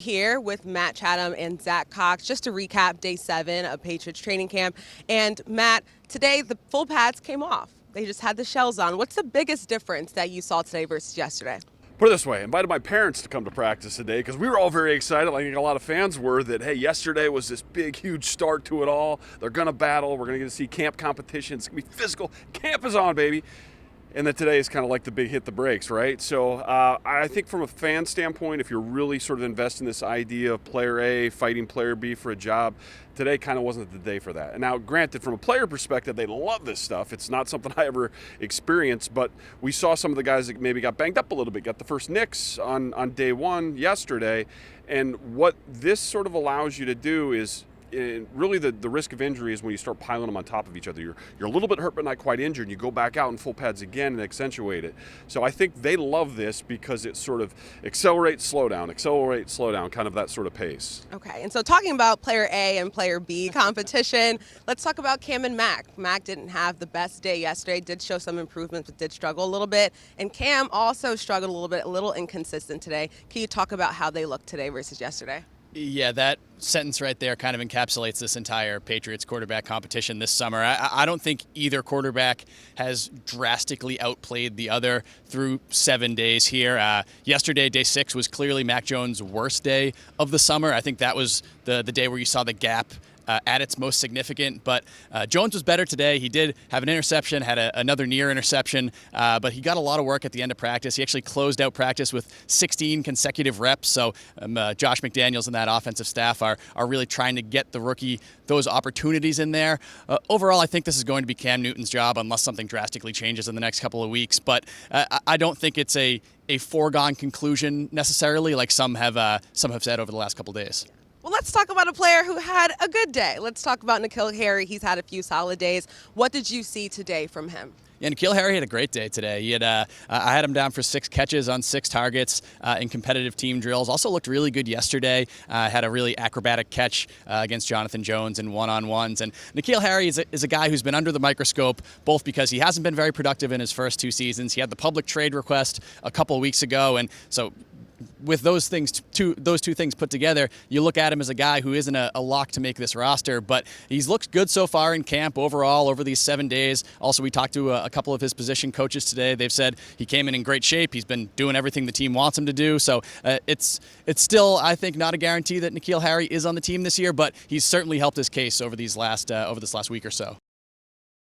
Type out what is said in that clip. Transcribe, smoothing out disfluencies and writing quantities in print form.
Here with Matt Chatham and Zack Cox just to recap day 7 of Patriots Training Camp. And Matt, today the full pads came off. They just had the shells on. What's the biggest difference that you saw today versus yesterday? Put it this way, I invited my parents to come to practice today because we were all very excited. I think a lot of fans were that, hey, yesterday was this big, huge start to it all. They're going to battle. We're going to get to see camp competition. It's going to be physical. Camp is on, baby. And then today is kind of like the big hit the brakes, right? So I think from a fan standpoint, if you're really sort of investing in this idea of player A fighting player B for a job, today kind of wasn't the day for that. And now, granted, from a player perspective, they love this stuff. It's not something I ever experienced, but we saw some of the guys that maybe got banged up a little bit, got the first nicks on day 1 yesterday. And what this sort of allows you to do is, really the risk of injury is when you start piling them on top of each other. You're a little bit hurt but not quite injured, and you go back out in full pads again and accentuate it. So I think they love this because it sort of accelerate, slow down, kind of that sort of pace. Okay, and so talking about player A and player B competition, let's talk about Cam and Mac. Mac didn't have the best day yesterday, did show some improvements, but did struggle a little bit. And Cam also struggled a little bit, a little inconsistent today. Can you talk about how they looked today versus yesterday? Yeah, that sentence right there kind of encapsulates this entire Patriots quarterback competition this summer. I don't think either quarterback has drastically outplayed the other through 7 days here. Yesterday, day 6, was clearly Mac Jones' worst day of the summer. I think that was the day where you saw the gap at its most significant, but Jones was better today. He did have an interception, had another near interception, but he got a lot of work at the end of practice. He actually closed out practice with 16 consecutive reps, so Josh McDaniels and that offensive staff are really trying to get the rookie those opportunities in there. Overall, I think this is going to be Cam Newton's job unless something drastically changes in the next couple of weeks, but I don't think it's a foregone conclusion necessarily like some have said over the last couple of days. Well, let's talk about a player who had a good day. Let's talk about N'Keal Harry. He's had a few solid days. What did you see today from him? Yeah, N'Keal Harry had a great day today. He had I had him down for 6 catches on 6 targets in competitive team drills. Also looked really good yesterday. Had a really acrobatic catch against Jonathan Jones in one-on-ones. And N'Keal Harry is a guy who's been under the microscope, both because he hasn't been very productive in his first 2 seasons. He had the public trade request a couple of weeks ago, and so with those two things put together, you look at him as a guy who isn't a lock to make this roster, but he's looked good so far in camp overall over these 7 days. Also, we talked to a couple of his position coaches today. They've said he came in great shape. He's been doing everything the team wants him to do. So it's still, I think, not a guarantee that N'Keal Harry is on the team this year, but he's certainly helped his case over this last week or so.